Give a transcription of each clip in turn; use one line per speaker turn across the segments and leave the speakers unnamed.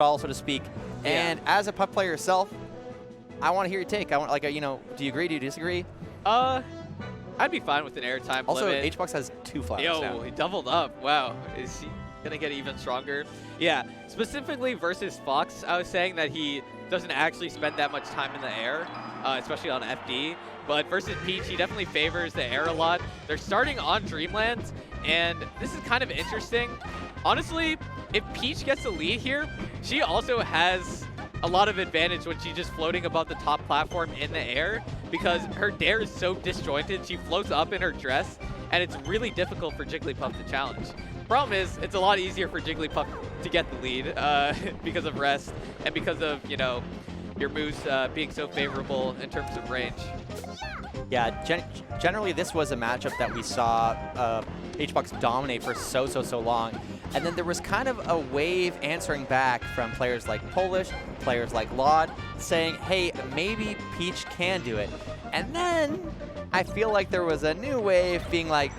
all, so to speak. And as a Puff player yourself, I want to hear your take. I want, like, you know, do you agree? Do you disagree?
I'd be fine with an airtime
also,
limit.
HBox has 2 flowers
Yo,
now.
he doubled up. Wow. Is he going to get even stronger? Yeah, specifically versus Fox, I was saying that he doesn't actually spend that much time in the air, especially on FD. But versus Peach, he definitely favors the air a lot. They're starting on Dreamland, and this is kind of interesting. Honestly, if Peach gets the lead here, she also has a lot of advantage when she's just floating above the top platform in the air, because her dare is so disjointed. She floats up in her dress, and it's really difficult for Jigglypuff to challenge. Problem is, it's a lot easier for Jigglypuff to get the lead because of rest and because of, you know, your moves being so favorable in terms of range.
Yeah, generally this was a matchup that we saw HBox dominate for so long. And then there was kind of a wave answering back from players like Polish, players like lloD, saying, hey, maybe Peach can do it. And then I feel like there was a new wave being like,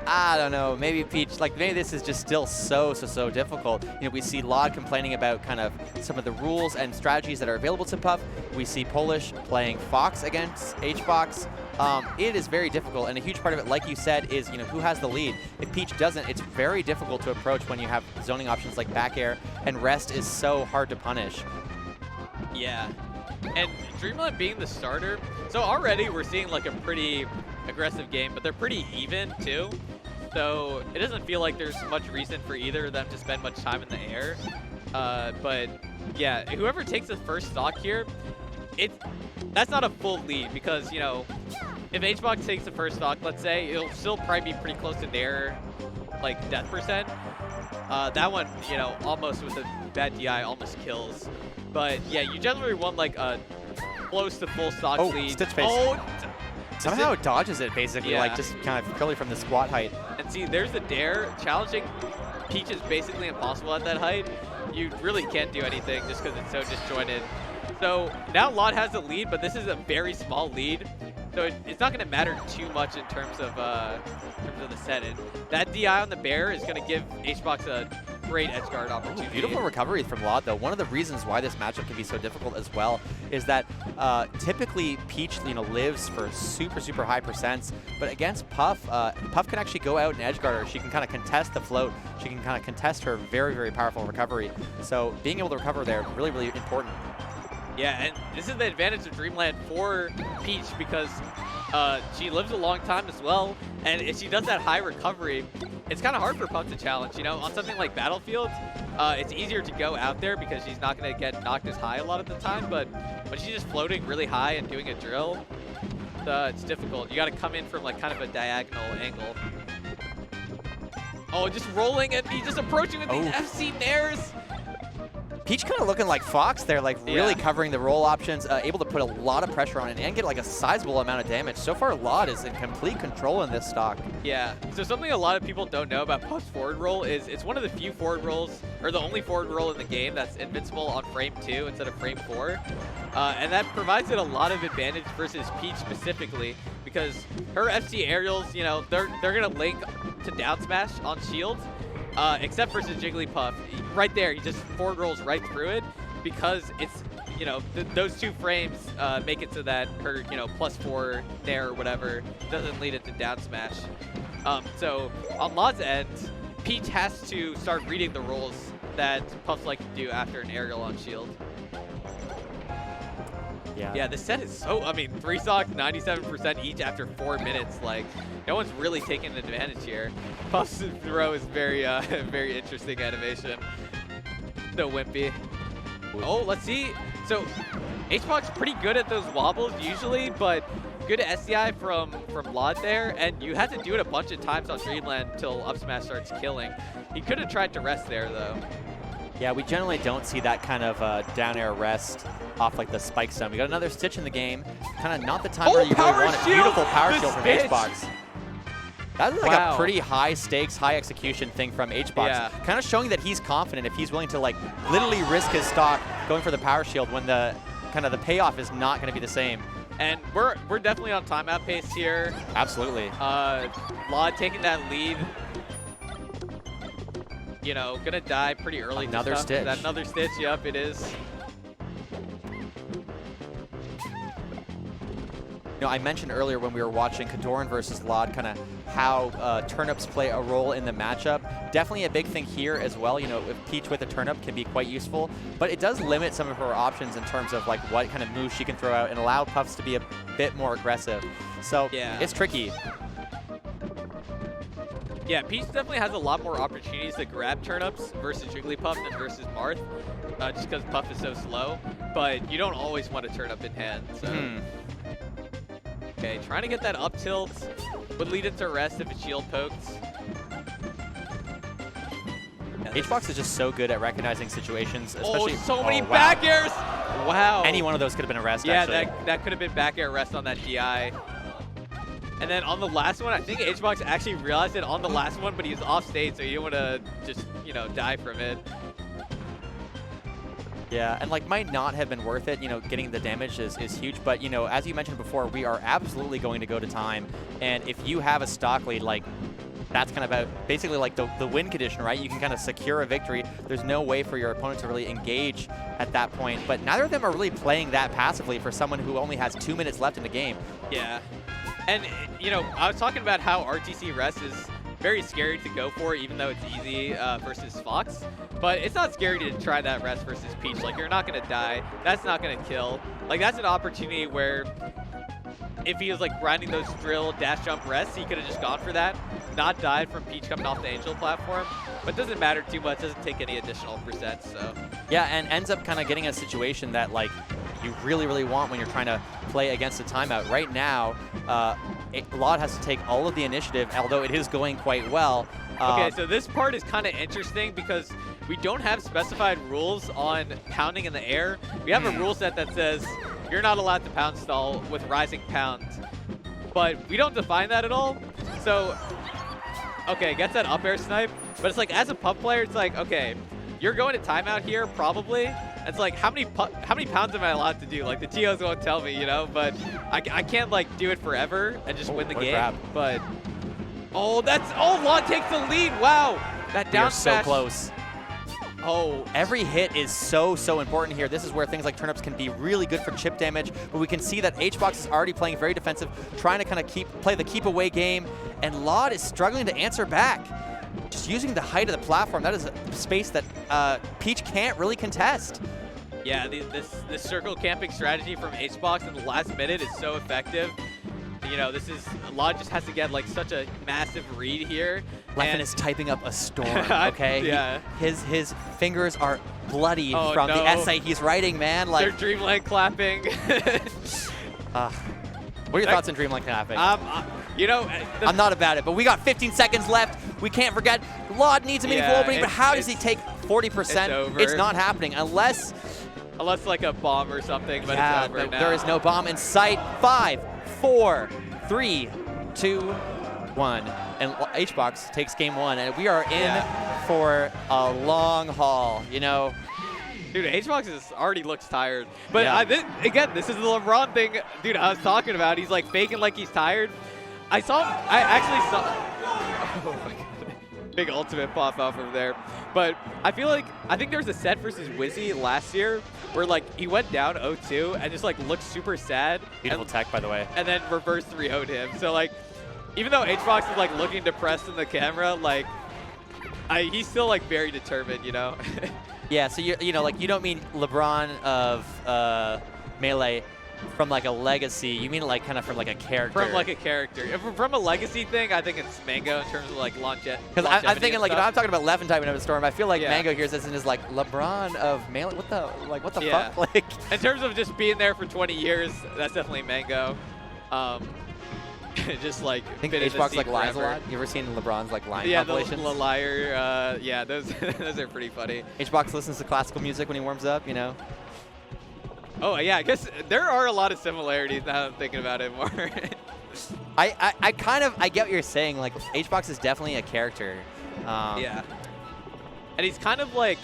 I don't know, maybe Peach, like maybe this is just still so difficult. You know, we see lloD complaining about kind of some of the rules and strategies that are available to Puff. We see Polish playing Fox against HBox. It is very difficult, and a huge part of it, like you said, is, you know, who has the lead. If Peach doesn't, it's very difficult to approach when you have zoning options like back air, and rest is so hard to punish.
Yeah, and Dreamland being the starter, so already we're seeing like a pretty aggressive game, but they're pretty even too. So it doesn't feel like there's much reason for either of them to spend much time in the air. But yeah, whoever takes the first stock here, that's not a full lead, because, you know, if HBox takes the first stock, let's say, it'll still probably be pretty close to their, like, death percent. That one, you know, almost with a bad DI almost kills. But yeah, you generally want like a close to full stock lead.
Stitch face.
Oh,
somehow it dodges it, basically,
yeah.
like just kind of purely from the squat height.
And see, there's the dare. Challenging Peach is basically impossible at that height. You really can't do anything just because it's so disjointed. So now lloD has the lead, but this is a very small lead. So it's not going to matter too much in terms of the set. And that DI on the bear is going to give HBox a great edge guard opportunity.
Ooh, beautiful recovery from lloD, though. One of the reasons why this matchup can be so difficult as well is that typically Peach, you know, lives for super high percents, but against Puff, Puff can actually go out and edge guard her. She can kind of contest the float. She can kind of contest her very powerful recovery. So being able to recover there, really important.
Yeah, and this is the advantage of Dreamland for Peach, because she lives a long time as well, and if she does that high recovery, it's kind of hard for Puff to challenge. You know, on something like Battlefield, it's easier to go out there because she's not going to get knocked as high a lot of the time, but when she's just floating really high and doing a drill, it's difficult. You got to come in from like kind of a diagonal angle. Oh, just rolling, and he's just approaching with these FC nairs.
Peach kind of looking like Fox there, like really covering the roll options, able to put a lot of pressure on it and get like a sizable amount of damage. So far, lloD is in complete control in this stock.
Yeah, so something a lot of people don't know about Puff's forward roll is it's one of the few forward rolls, or the only forward roll in the game that's invincible on frame 2 instead of frame 4. And that provides it a lot of advantage versus Peach specifically, because her FC aerials, you know, they're going to link to down smash on shields. Except versus Jigglypuff, right there, he just forward rolls right through it, because it's, you know, those 2 frames make it so that her, you know, +4 there or whatever doesn't lead it to down smash. So on lloD's end, Peach has to start reading the rolls that Puffs like to do after an aerial on shield. Yeah, this set is so, I mean, 3 stocks, 97% each after 4 minutes. Like, no one's really taking advantage here. Puff's throw is very, very interesting animation. So wimpy. Oh, let's see. So, HBox pretty good at those wobbles usually, but good SDI from lloD there, and you had to do it a bunch of times on Dreamland until up smash starts killing. He could have tried to rest there, though.
Yeah, we generally don't see that kind of down air rest off like the spike stun. We got another Stitch in the game. Kind of not the time where you really want it. Beautiful power shield from HBox. That is like a pretty high stakes, high execution thing from HBox.
Yeah.
Kind of showing that he's confident if he's willing to like literally risk his stock going for the power shield when the kind of the payoff is not going to be the same.
And we're definitely on timeout pace here.
Absolutely.
lloD taking that lead. you know, gonna die pretty early.
Another stitch.
Another stitch, yep, it is.
You know, I mentioned earlier when we were watching Kadoran versus lloD, kind of how turnips play a role in the matchup. Definitely a big thing here as well. You know, if Peach with a turnip can be quite useful, but it does limit some of her options in terms of like what kind of moves she can throw out and allow Puffs to be a bit more aggressive. So
yeah,
it's tricky.
Yeah, Peach definitely has a lot more opportunities to grab turnips versus Jigglypuff than versus Marth, just because Puff is so slow. But you don't always want a turnip in hand. So. Okay, trying to get that up tilt would lead into rest if it's shield poked. Yeah,
HBox is just so good at recognizing situations, especially.
Oh, so many back airs! Wow.
Any one of those could have been a rest,
yeah,
actually.
that could have been back air rest on that DI. And then on the last one, I think HBox actually realized it on the last one, but he was off stage, so you don't want to just, you know, die from it.
Yeah, and like might not have been worth it, you know, getting the damage is huge, but you know, as you mentioned before, we are absolutely going to go to time, and if you have a stock lead, like that's kind of basically like the win condition, right? You can kind of secure a victory. There's no way for your opponent to really engage at that point, but neither of them are really playing that passively for someone who only has 2 minutes left in the game.
Yeah, and you know, I was talking about how RTC rest is very scary to go for, even though it's easy versus Fox. But it's not scary to try that rest versus Peach. Like, you're not going to die. That's not going to kill. Like, that's an opportunity where if he was, like, grinding those drill, dash, jump, rests, he could have just gone for that, not died from Peach coming off the Angel platform. But it doesn't matter too much. Doesn't take any additional percent, so. Yeah,
and ends up kind of getting a situation that, like, you really, really want when you're trying to play against a timeout. Right now, lloD has to take all of the initiative, although it is going quite well.
Okay, so this part is kind of interesting because we don't have specified rules on pounding in the air. We have a rule set that says you're not allowed to pound stall with rising pound, but we don't define that at all. So, okay, gets that up air snipe, but it's like as a Puff player, it's like, okay, you're going to timeout here probably. It's like, how many pounds am I allowed to do? Like, the TOs won't tell me, you know, but I can't, like, do it forever and just win the game. Grab. But, oh, lloD takes the lead. Wow. That down smash.
So close.
Oh.
Every hit is so important here. This is where things like turnips can be really good for chip damage, but we can see that HBox is already playing very defensive, trying to kind of play the keep away game, and lloD is struggling to answer back. Just using the height of the platform, that is a space that Peach can't really contest.
Yeah, this circle camping strategy from HBox in the last minute is so effective. You know, lloD just has to get like such a massive read here.
Leffen is typing up a storm, okay?
Yeah.
His fingers are bloody from the essay he's writing, man. Like,
they're Dreamland clapping.
What are your thoughts on Dreamland clapping?
You know,
I'm not about it, but we got 15 seconds left. We can't forget, lloD needs a meaningful opening, but how does he take 40%? It's not happening unless
like a bomb or something, but
yeah,
it's over now.
There is no bomb in sight. 5, 4, 3, 2, 1. And HBox takes game 1, and we are in for a long haul, you know.
Dude, HBox already looks tired. But again, this is the LeBron thing, dude, I was talking about. He's like faking like he's tired. I actually saw, oh my God, big ultimate pop out from there. But I think there was a set versus Wizzy last year where like he went down 0-2 and just like looked super sad.
Beautiful tech, by the way.
And then reverse 3-0'd him. So like, even though HBox is like looking depressed in the camera, like he's still like very determined, you know.
Yeah, so you know, like you don't mean LeBron of Melee from like a legacy. You mean like kind of from like a character.
From like a character. From a legacy thing, I think it's Mango in terms of like longevity.
Because I'm thinking like, you know, I'm talking about Leffen typing of a storm. I feel like Mango here is like LeBron of Melee. What the fuck? Like,
in terms of just being there for 20 years, that's definitely Mango. Just like
I think HBox like lies a lot. You ever seen LeBron's like line compilations?
Yeah, the liar. Yeah, those are pretty funny.
HBox listens to classical music when he warms up, you know.
Oh yeah, I guess there are a lot of similarities now that I'm thinking about it more.
I get what you're saying. Like HBox is definitely a character.
Yeah. And he's kind of like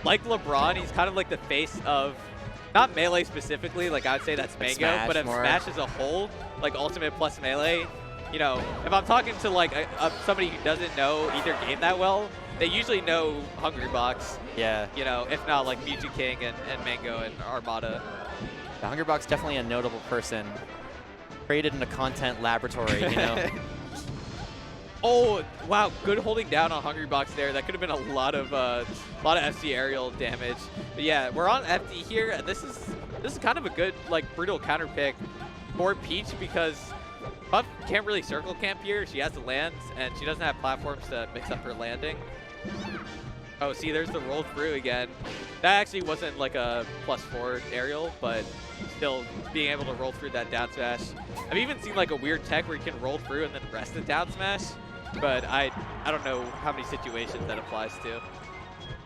LeBron. He's kind of like the face of. Not Melee specifically, like I would say that's Mango,
Smash
but if
more.
Smash as a whole, like Ultimate plus Melee, you know, if I'm talking to like somebody who doesn't know either game that well, they usually know Hungrybox.
Yeah.
You know, if not like Mewtwo King and Mango and Armada.
The Hungrybox definitely a notable person. Created in a content laboratory, you know.
Oh wow, good holding down on Hungrybox there. That could have been a lot of FC aerial damage. But yeah, we're on FD here, and this is kind of a good like brutal counter pick for Peach because Puff can't really circle camp here. She has to land, and she doesn't have platforms to mix up her landing. Oh, see, there's the roll through again. That actually wasn't like a +4 aerial, but still being able to roll through that down smash. I've even seen like a weird tech where you can roll through and then rest the down smash, but I don't know how many situations that applies to.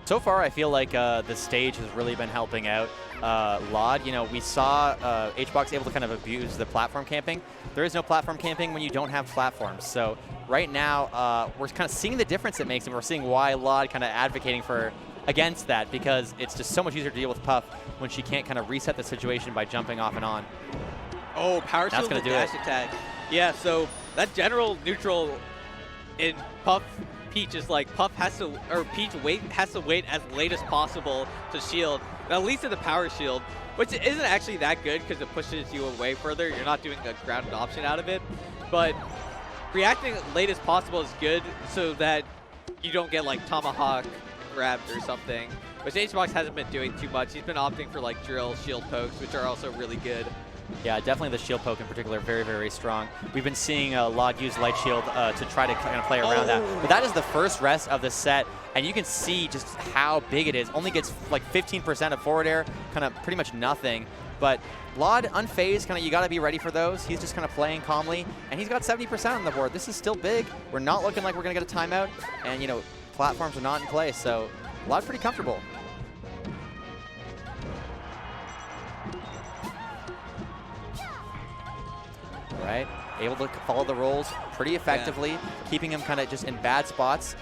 So far, I feel like the stage has really been helping out lloD. You know, we saw HBox able to kind of abuse the platform camping. There is no platform camping when you don't have platforms. So right now, we're kind of seeing the difference it makes, and we're seeing why lloD kind of advocating against that, because it's just so much easier to deal with Puff when she can't kind of reset the situation by jumping off and on.
Oh, power shield and dash attack. Yeah, so that general neutral in Peach is like Puff has to, or Peach has to wait as late as possible to shield, at least in the power shield, which isn't actually that good because it pushes you away further. You're not doing a grounded option out of it, but reacting late as possible is good so that you don't get like tomahawk grabbed or something, which HBox hasn't been doing too much. He's been opting for like drill shield pokes, which are also really good.
Yeah, definitely the shield poke in particular, very, very strong. We've been seeing lloD use light shield to try to kind of play around that. But that is the first rest of the set, and you can see just how big it is. Only gets like 15% of forward air, kind of pretty much nothing. But lloD unfazed, kind of you got to be ready for those. He's just kind of playing calmly, and he's got 70% on the board. This is still big. We're not looking like we're going to get a timeout, and you know, platforms are not in place, so lloD pretty comfortable. Right, able to follow the rolls pretty effectively, keeping him kind of just in bad spots.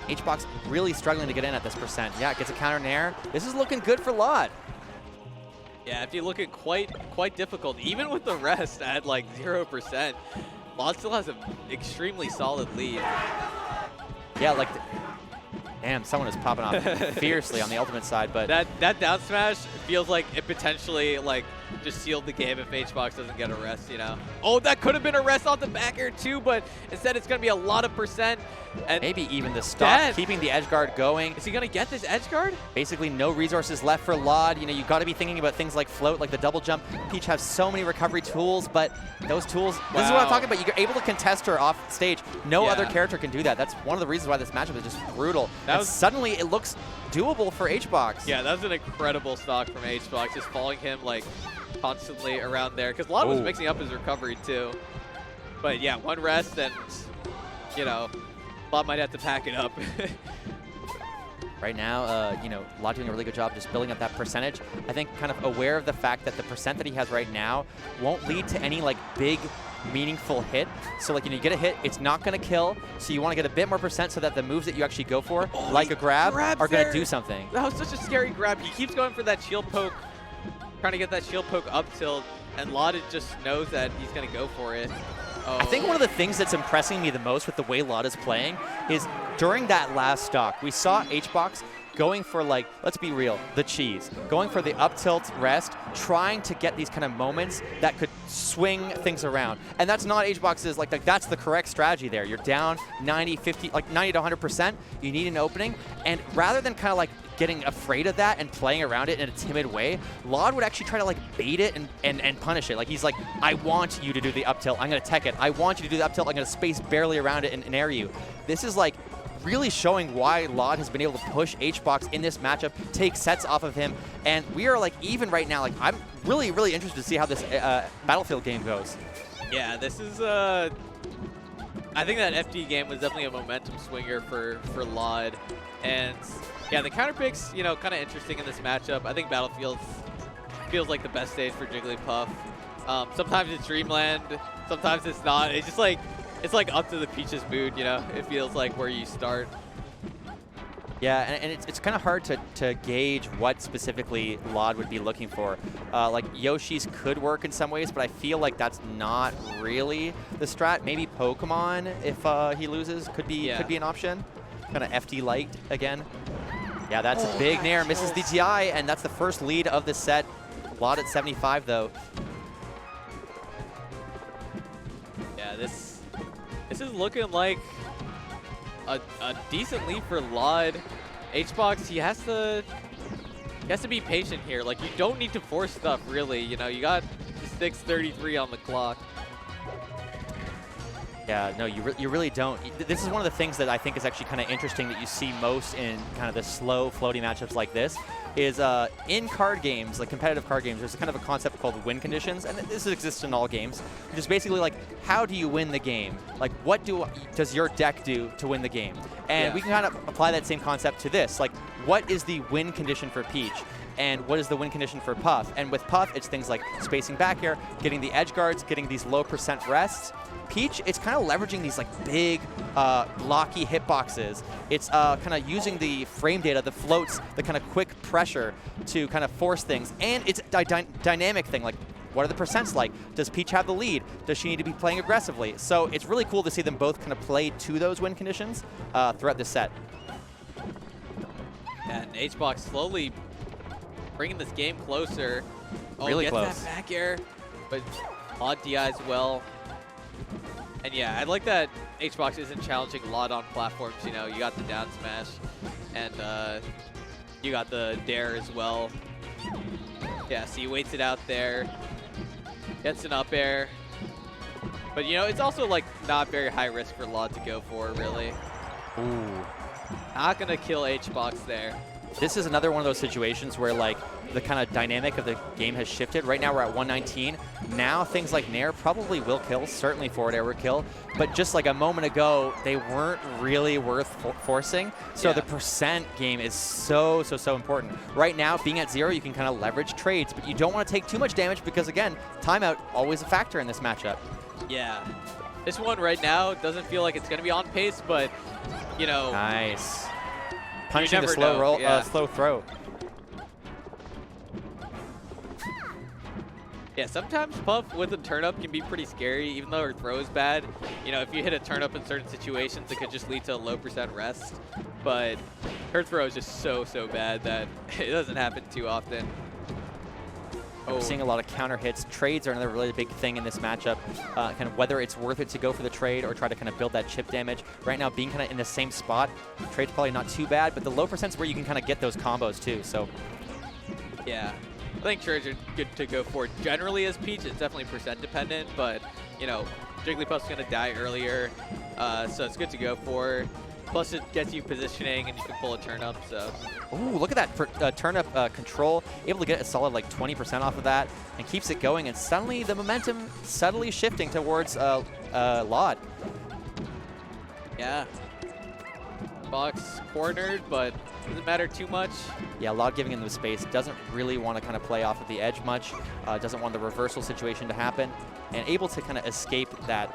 HBox really struggling to get in at this percent. Yeah, gets a counter in air. This is looking good for lloD.
Yeah, if you look at quite difficult, even with the rest at like 0%, lloD still has an extremely solid lead.
Yeah, like, damn, someone is popping off fiercely on the ultimate side, but
that down smash feels like it potentially like just sealed the game if HBox doesn't get a rest, you know. Oh, that could have been a rest off the back air too, but instead it's going to be a lot of percent. And
maybe even the stop, keeping the edge guard going.
Is he going to get this edge guard?
Basically no resources left for lloD. You know, you've got to be thinking about things like float, like the double jump. Peach has so many recovery tools, but those tools, this is what I'm talking about. You're able to contest her off stage. No other character can do that. That's one of the reasons why this matchup is just brutal. Suddenly it looks doable for HBox.
Yeah, that was an incredible stock from HBox, just following him like constantly around there, because lloD was mixing up his recovery too. But yeah, one rest and, you know, lloD might have to pack it up.
Right now, you know, lloD doing a really good job just building up that percentage. I think kind of aware of the fact that the percent that he has right now won't lead to any like big meaningful hit. So like, you know, you get a hit, it's not going to kill. So you want to get a bit more percent so that the moves that you actually go for, like a grab, are going to do something.
That was such a scary grab. He keeps going for that shield poke, trying to get that shield poke up tilt, and lloD just knows that he's going to go for it.
I think one of the things that's impressing me the most with the way lloD is playing is during that last stock, we saw HBox going for, like, let's be real, the cheese. Going for the up tilt rest, trying to get these kind of moments that could swing things around. And that's not HBox's, like that's the correct strategy there. You're down 90, 50, like 90 to 100%. You need an opening. And rather than kind of like getting afraid of that and playing around it in a timid way, lloD would actually try to like bait it and punish it. Like he's like, I want you to do the up tilt. I'm going to tech it. I want you to do the up tilt. I'm going to space barely around it and air you. This is like really showing why lloD has been able to push HBox in this matchup, take sets off of him, and we are like even right now. Like I'm really interested to see how this Battlefield game goes.
Yeah, this is I think that FD game was definitely a momentum swinger for lloD, and yeah, the counter picks, you know, kind of interesting in this matchup. I think Battlefield feels like the best stage for Jigglypuff. Sometimes it's Dreamland, sometimes it's not. It's just like, it's like up to the Peach's mood, you know? It feels like where you start.
Yeah, and it's kind of hard to gauge what specifically lloD would be looking for. Like Yoshi's could work in some ways, but I feel like that's not really the strat. Maybe Pokemon, if he loses, could be an option. kind of FD light again. Yeah, that's a big nair. Misses the TI, and that's the first lead of the set. lloD at 75, though.
Yeah, this is looking like a decent lead for lloD. HBox, he has to be patient here. Like, you don't need to force stuff, really. You know, you got 6:33 on the clock.
Yeah, no, you really don't. This is one of the things that I think is actually kind of interesting that you see most in kind of the slow, floaty matchups like this, is in card games, like competitive card games, there's kind of a concept called win conditions, and this exists in all games, which is basically like, how do you win the game? Like, what does your deck do to win the game? And we can kind of apply that same concept to this. Like, what is the win condition for Peach? And what is the win condition for Puff? And with Puff, it's things like spacing back air, getting the edge guards, getting these low percent rests. Peach, it's kind of leveraging these like big, blocky hitboxes. It's kind of using the frame data, the floats, the kind of quick pressure to kind of force things. And it's a dynamic thing, like what are the percents like? Does Peach have the lead? Does she need to be playing aggressively? So it's really cool to see them both kind of play to those win conditions throughout this set.
And HBox slowly bringing this game closer. Oh,
really
gets
close.
That back air, but lloD DI as well. And yeah, I like that HBox isn't challenging lloD on platforms. You know, you got the down smash, and you got the dare as well. Yeah, so he waits it out there, gets an up air. But you know, it's also like not very high risk for lloD to go for, really.
Ooh.
Not gonna kill HBox there.
This is another one of those situations where like the kind of dynamic of the game has shifted. Right now we're at 119. Now things like Nair probably will kill, certainly forward air would kill, but just like a moment ago, they weren't really worth forcing. So the percent game is so important. Right now, being at 0, you can kind of leverage trades, but you don't want to take too much damage because again, timeout always a factor in this matchup.
Yeah. This one right now doesn't feel like it's gonna be on pace, but you know.
Nice. Punishing the slow roll, slow throw.
Yeah, sometimes Puff with a turn-up can be pretty scary, even though her throw is bad. You know, if you hit a turn-up in certain situations, it could just lead to a low percent rest. But her throw is just so bad that it doesn't happen too often.
We're seeing a lot of counter hits. Trades are another really big thing in this matchup. Kind of whether it's worth it to go for the trade or try to kind of build that chip damage. Right now, being kind of in the same spot, trade's probably not too bad, but the low percent's where you can kind of get those combos too. So,
yeah, I think trades are good to go for. Generally, as Peach, it's definitely percent dependent, but you know, Jigglypuff's gonna die earlier, so it's good to go for. Plus, it gets you positioning, and you can pull a turn up. So.
Ooh, look at that turn-up control. Able to get a solid like 20% off of that, and keeps it going. And suddenly, the momentum subtly shifting towards lloD.
Yeah. Box cornered, but doesn't matter too much.
Yeah, lloD giving him the space. Doesn't really want to kind of play off of the edge much. Doesn't want the reversal situation to happen, and able to kind of escape that.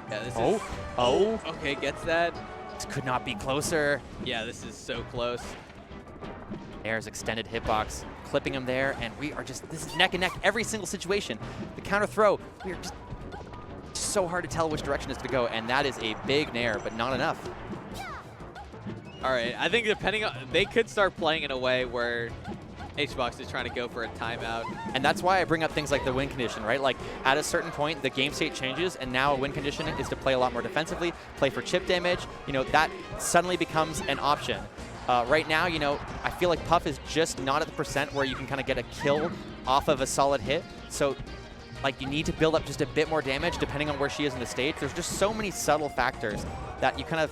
Yeah, this is. Oh. Okay, gets that.
This could not be closer.
Yeah, this is so close.
Nair's extended hitbox, clipping him there, and we are just, this is neck and neck every single situation. The counter throw, we are just so hard to tell which direction it's going to go, and that is a big Nair, but not enough.
All right, I think depending on, they could start playing in a way where HBox is trying to go for a timeout.
And that's why I bring up things like the win condition, right? Like at a certain point, the game state changes, and now a win condition is to play a lot more defensively, play for chip damage. You know, that suddenly becomes an option. Right now, you know, I feel like Puff is just not at the percent where you can kind of get a kill off of a solid hit. So, like, you need to build up just a bit more damage depending on where she is in the stage. There's just so many subtle factors that you kind of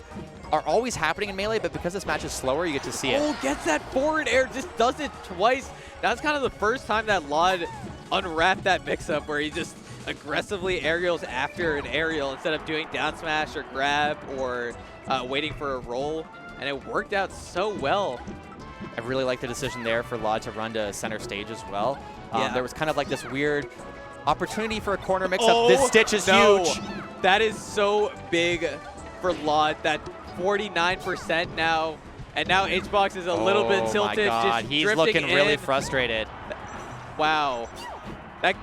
are always happening in Melee, but because this match is slower, you get to see it.
Oh, gets that forward air, just does it twice. That's kind of the first time that lloD unwrapped that mix-up where he just aggressively aerials after an aerial instead of doing down smash or grab or waiting for a roll, and it worked out so well.
I really like the decision there for lloD to run to center stage as well.
Yeah.
There was kind of like this weird opportunity for a corner mix-up. This stitch is huge.
That is so big for lloD, that 49% now, and now HBox is a little bit tilted.
Oh my God,
just
he's looking really
in.
frustrated.
Wow, that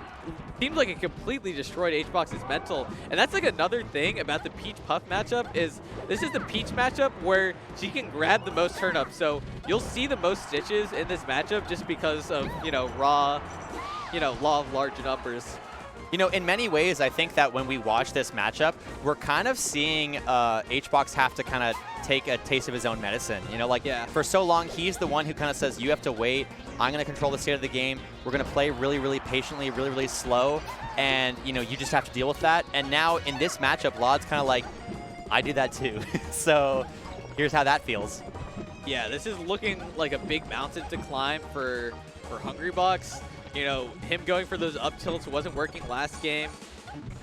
seems like it completely destroyed HBox's mental. And that's like another thing about the Peach Puff matchup is this is the Peach matchup where she can grab the most turn-ups. So you'll see the most stitches in this matchup just because of, raw, law of large numbers.
In many ways, I think that when we watch this matchup, we're kind of seeing HBox have to kind of take a taste of his own medicine. For so long, he's the one who kind of says, you have to wait. I'm going to control the state of the game. We're going to play really, really patiently, really, really slow. And, you just have to deal with that. And now in this matchup, lloD's kind of like, I do that too. So here's how that feels.
Yeah, this is looking like a big mountain to climb for Hungrybox. Him going for those up tilts wasn't working last game.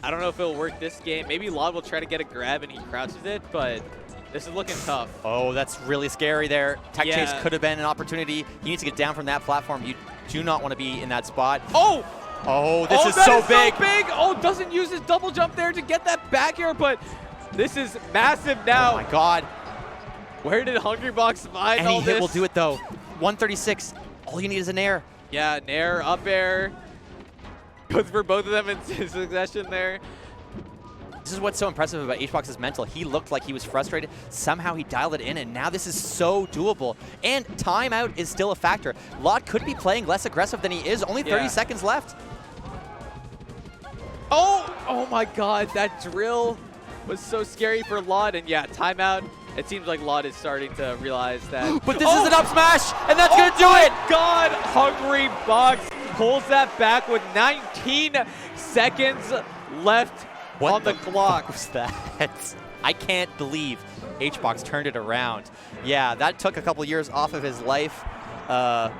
I don't know if it'll work this game. Maybe lloD will try to get a grab and he crouches it, but this is looking tough.
Oh, that's really scary there. Tech chase could have been an opportunity. You need to get down from that platform. You do not want to be in that spot.
Oh!
Oh, this is so big.
Oh, doesn't use his double jump there to get that back air, but this is massive now.
Oh my God.
Where did Hungrybox find all
Any
this?
hit will do it though. 136. All you need is an air.
Yeah, nair, up air. Goes for both of them in succession there.
This is what's so impressive about HBox's mental. He looked like he was frustrated. Somehow he dialed it in, and now this is so doable. And timeout is still a factor. lloD could be playing less aggressive than he is. Only 30 seconds left.
Oh my God, that drill was so scary for lloD. And yeah, timeout. It seems like lloD is starting to realize that.
But this is an up smash, and that's going to do it.
God, Hungrybox pulls that back with 19 seconds left on the clock.
What was that? I can't believe HBox turned it around. Yeah, that took a couple years off of his life. Oh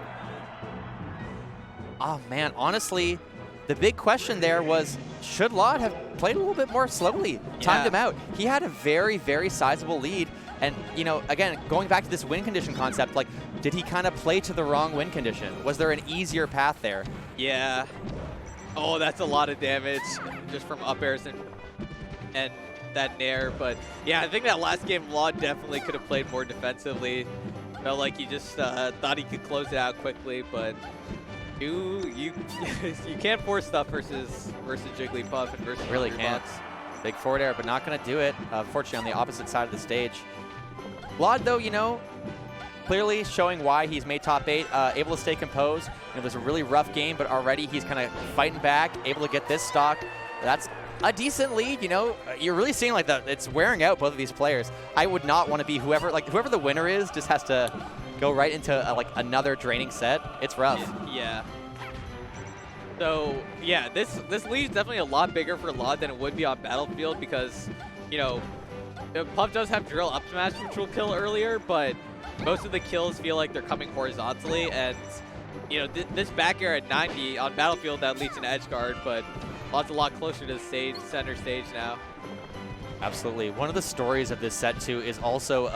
man, honestly, the big question there was, should lloD have played a little bit more slowly, timed him out? He had a very, very sizable lead. And, again, going back to this win condition concept, like, did he kind of play to the wrong win condition? Was there an easier path there?
Yeah. Oh, that's a lot of damage just from up airs and that nair. But, yeah, I think that last game, lloD definitely could have played more defensively. Felt like he just thought he could close it out quickly, but you can't force stuff versus Jigglypuff and versus
Really
Hungrybox.
can't. Big forward air, but not going to do it. Fortunately, on the opposite side of the stage. lloD, though, clearly showing why he's made top 8, able to stay composed. It was a really rough game, but already he's kind of fighting back, able to get this stock. That's a decent lead, You're really seeing like it's wearing out both of these players. I would not want to be whoever the winner is just has to go right into like another draining set. It's rough.
Yeah. So yeah, this lead is definitely a lot bigger for lloD than it would be on Battlefield because, Puff does have drill up smash, which will kill earlier, but most of the kills feel like they're coming horizontally, and this back air at 90 on Battlefield that leads an edge guard, but lloD's a lot closer to the center stage now.
Absolutely. One of the stories of this set, too, is also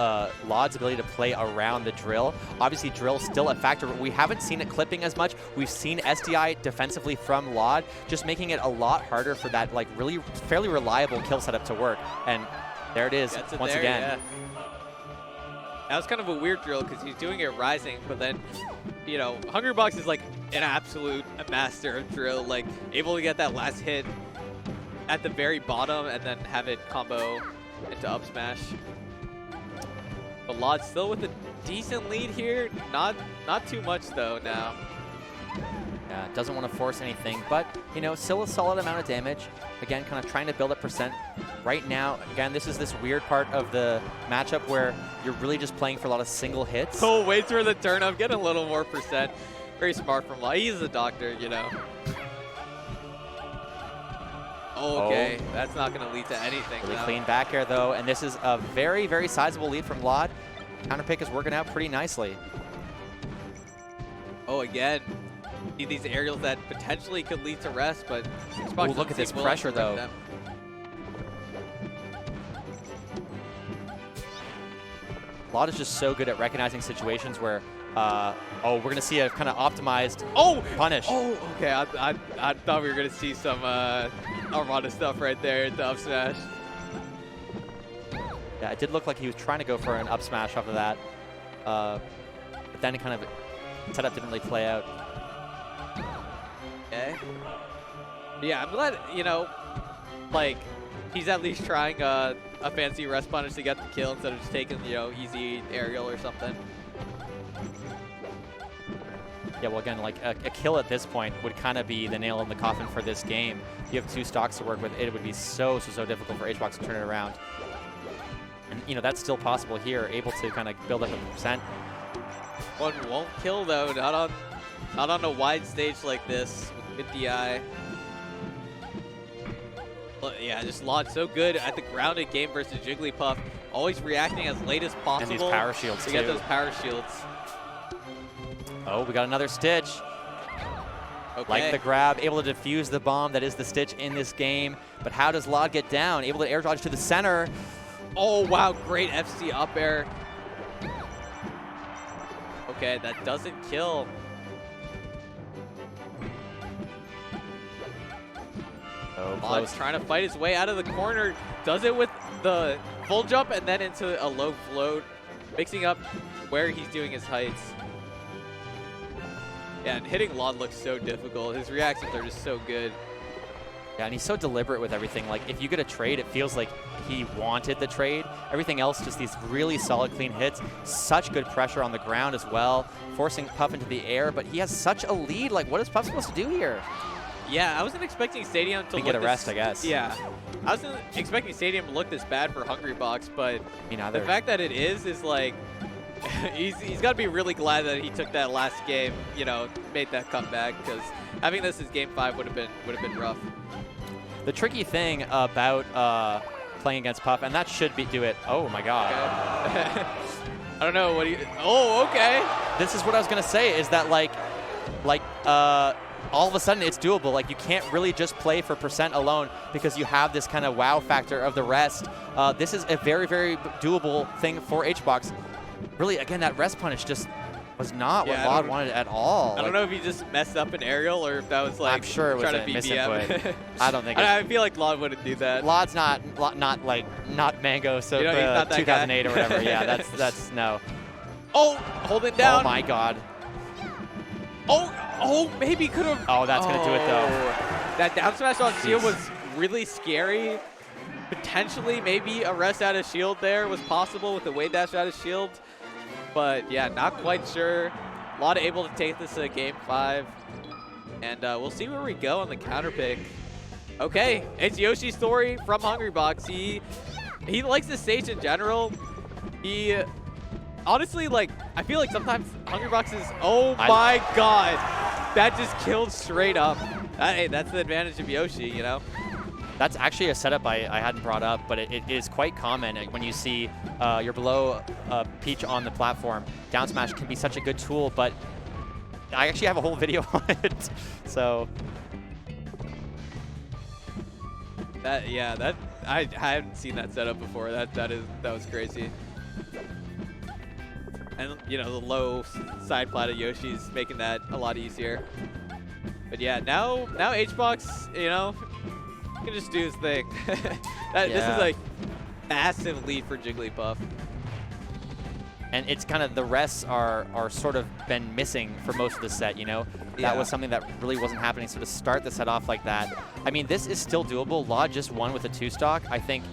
lloD's ability to play around the drill. Obviously, drill still a factor, but we haven't seen it clipping as much. We've seen SDI defensively from lloD, just making it a lot harder for that really fairly reliable kill setup to work. And there it is, once again.
Yeah. That was kind of a weird drill because he's doing it rising, but then, Hungrybox is like an absolute master of drill, like able to get that last hit at the very bottom and then have it combo into up smash. But lloD still with a decent lead here. Not too much though now.
Yeah, doesn't want to force anything, but, still a solid amount of damage. Again, kind of trying to build up percent. Right now, again, this is this weird part of the matchup where you're really just playing for a lot of single hits.
Oh, waits for the turn up, get a little more percent. Very smart from lloD. He's a doctor, Okay, that's not going to lead to anything.
Really clean back air, though, and this is a very, very sizable lead from lloD. Counter pick is working out pretty nicely.
Oh, again, see these aerials that potentially could lead to rest, but
look at this pressure, though. lloD is just so good at recognizing situations where, we're going to see a kind of optimized punish.
Oh, okay. I thought we were going to see some Armada stuff right there, the up smash.
Yeah, it did look like he was trying to go for an up smash off of that. But then it kind of setup didn't really play out.
Okay. Yeah, I'm glad, you know, like, he's at least trying a fancy rest punish to get the kill instead of just taking, you know, easy aerial or something.
Yeah, well, again, like a kill at this point would kind of be the nail in the coffin for this game. If you have 2 stocks to work with, it would be so difficult for HBox to turn it around. And, you know, that's still possible here, able to kind of build up a percent.
One won't kill, though, not on a wide stage like this with good DI. Yeah, just lloD so good at the grounded game versus Jigglypuff, always reacting as late as possible.
And these power shields,
to get those power shields.
Oh, we got another Stitch.
Okay.
Like the grab, able to defuse the bomb that is the Stitch in this game. But how does lloD get down? Able to air dodge to the center.
Oh, wow, great FC up air. Okay, that doesn't kill.
Oh,
lloD's trying to fight his way out of the corner. Does it with the full jump and then into a low float, mixing up where he's doing his heights. Yeah, and hitting lloD looks so difficult. His reactions are just so good.
Yeah, and he's so deliberate with everything. Like, if you get a trade, it feels like he wanted the trade. Everything else, just these really solid, clean hits. Such good pressure on the ground as well, forcing Puff into the air. But he has such a lead. Like, what is Puff supposed to do here?
Yeah, I wasn't expecting Stadium to
get a rest, I guess.
Yeah, I wasn't expecting Stadium to look this bad for Hungrybox, but
the
fact that it is like, he's got to be really glad that he took that last game, you know, made that comeback, because having this as game 5 would have been rough.
The tricky thing about playing against Puff, and that should do it. Oh my God.
Okay. I don't know what do you. Oh, okay.
This is what I was gonna say. Is that like all of a sudden it's doable. Like, you can't really just play for percent alone because you have this kind of wow factor of the rest. This is a very doable thing for HBox. Really, again, that rest punish just was not what lloD wanted at all.
I don't know if he just messed up an aerial or if that was like
I'm sure it was
trying
a
to
misinput. I don't think.
I feel like lloD wouldn't do that.
lloD's not Mango, so
you know, he's not that
2008
guy.
or whatever. Yeah, that's no.
Oh, hold it down.
Oh my God.
Oh, maybe could have.
Oh, that's gonna do it though.
That down smash on shield was really scary. Potentially, maybe a rest out of shield there was possible with the wave dash out of shield. But yeah, not quite sure. lloD able to take this to game 5. And we'll see where we go on the counter pick. Okay, it's Yoshi's story from Hungrybox. He likes this stage in general. He honestly, like, I feel like sometimes Hungrybox is, oh my God. That just killed straight up. Hey, that's the advantage of Yoshi, you know?
That's actually a setup I hadn't brought up, but it is quite common when you see you're below Peach on the platform. Down smash can be such a good tool, but I actually have a whole video on it. So
I hadn't seen that setup before. That was crazy. And you know, the low side plat of Yoshi's making that a lot easier. But yeah, now HBox, you know, can just do his thing. This is a massive lead for Jigglypuff.
And it's kind of, the rests are sort of been missing for most of the set, you know? That was something that really wasn't happening. So to start the set off like that, I mean, this is still doable. lloD just won with a 2-stock. I think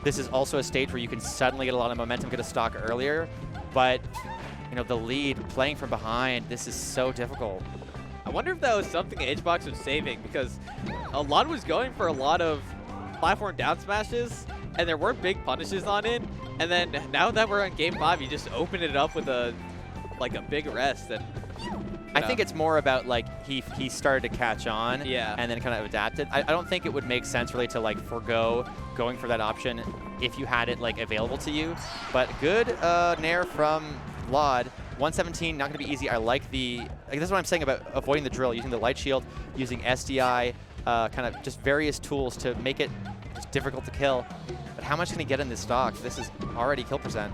this is also a stage where you can suddenly get a lot of momentum, get a stock earlier. But, you know, the lead, playing from behind, this is so difficult.
I wonder if that was something HBox was saving, because lloD was going for a lot of platform down smashes, and there weren't big punishes on it. And then now that we're on game 5, you just open it up with a big rest. And
I think it's more about like he started to catch on, and then kind of adapted. I don't think it would make sense really to like forego going for that option if you had it like available to you. But good nair from lloD. 117, not going to be easy. I like this is what I'm saying about avoiding the drill, using the light shield, using SDI, kind of just various tools to make it just difficult to kill. But how much can he get in this stock? This is already kill percent.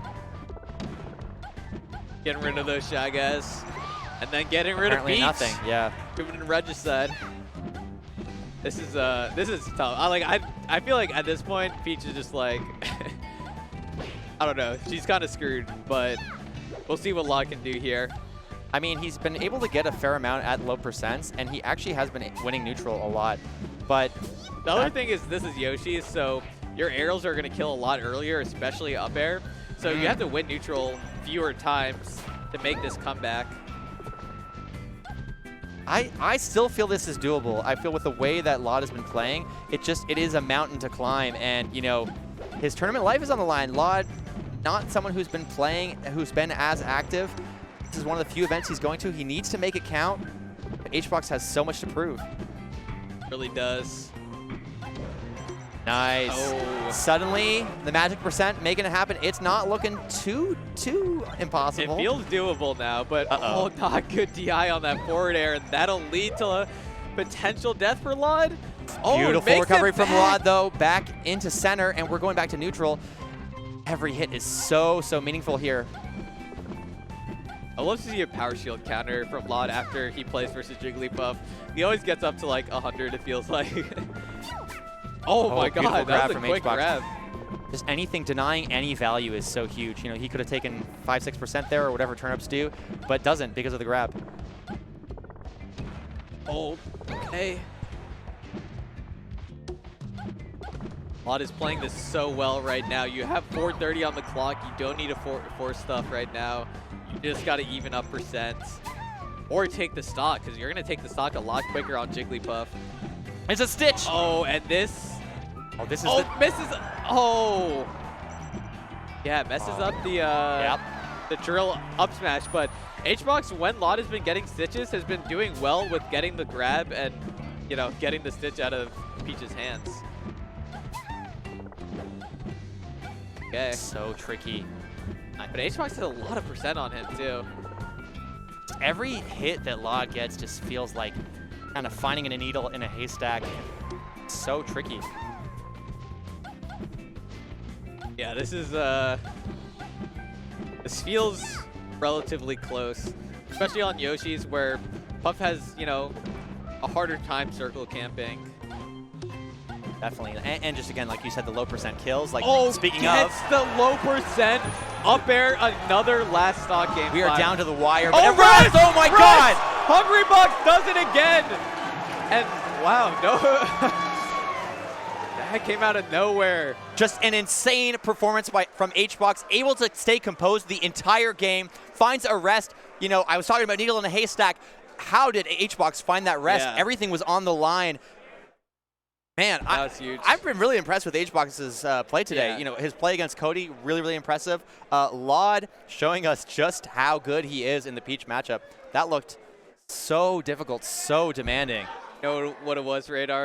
Getting rid of those Shy Guys. And then getting rid of Beats.
Nothing, yeah.
Moving to Regicide. This is tough. I feel like at this point, Peach is just like, I don't know. She's kind of screwed, but we'll see what lloD can do here.
I mean, he's been able to get a fair amount at low percents, and he actually has been winning neutral a lot. But
the other thing is this is Yoshi, so your aerials are going to kill a lot earlier, especially up air. So you have to win neutral fewer times to make this comeback.
I still feel this is doable. I feel with the way that lloD has been playing, it is a mountain to climb. And, you know, his tournament life is on the line. lloD, not someone who's been playing, who's been as active. This is one of the few events he's going to. He needs to make it count. But HBox has so much to prove.
Really does.
Nice.
Oh.
Suddenly, the magic percent making it happen. It's not looking too impossible.
It feels doable now, but oh, not good DI on that forward air, and that'll lead to a potential death for lloD. Oh,
beautiful recovery from lloD, though. Back into center, and we're going back to neutral. Every hit is so meaningful here.
I love to see a power shield counter from lloD after he plays versus Jigglypuff. He always gets up to like 100, it feels like. Oh my god, that was a quick grab.
Just anything denying any value is so huge. You know, he could have taken 5-6% there or whatever turnips do, but doesn't because of the grab.
Oh, okay. lloD is playing this so well right now. You have 430 on the clock. You don't need to force stuff right now. You just got to even up percent. Or take the stock, because you're going to take the stock a lot quicker on Jigglypuff.
It's a stitch!
Oh, and this...
Oh, this is
misses. Oh, yeah, messes up the drill up smash. But HBox, when lloD has been getting stitches, has been doing well with getting the grab and, you know, getting the stitch out of Peach's hands. Okay.
So tricky.
But HBox has a lot of percent on him too.
Every hit that lloD gets just feels like kind of finding a needle in a haystack. So tricky.
Yeah, this is this feels relatively close, especially on Yoshi's where Puff has, you know, a harder time circle camping.
Definitely, and just again, like you said, the low percent kills. Like speaking
gets
of,
the low percent up air, another last stock game.
We are down to the wire.
Oh,
rest! Oh my God!
Hungrybox does it again, and wow, no. That came out of nowhere.
Just an insane performance from HBox, able to stay composed the entire game, finds a rest. You know, I was talking about needle in a haystack. How did HBox find that rest?
Yeah.
Everything was on the line. Man,
that was huge.
I've been really impressed with HBox's play today.
Yeah.
You know, his play against Cody, really impressive. lloD showing us just how good he is in the Peach matchup. That looked so difficult, so demanding.
You know what it was, Radar?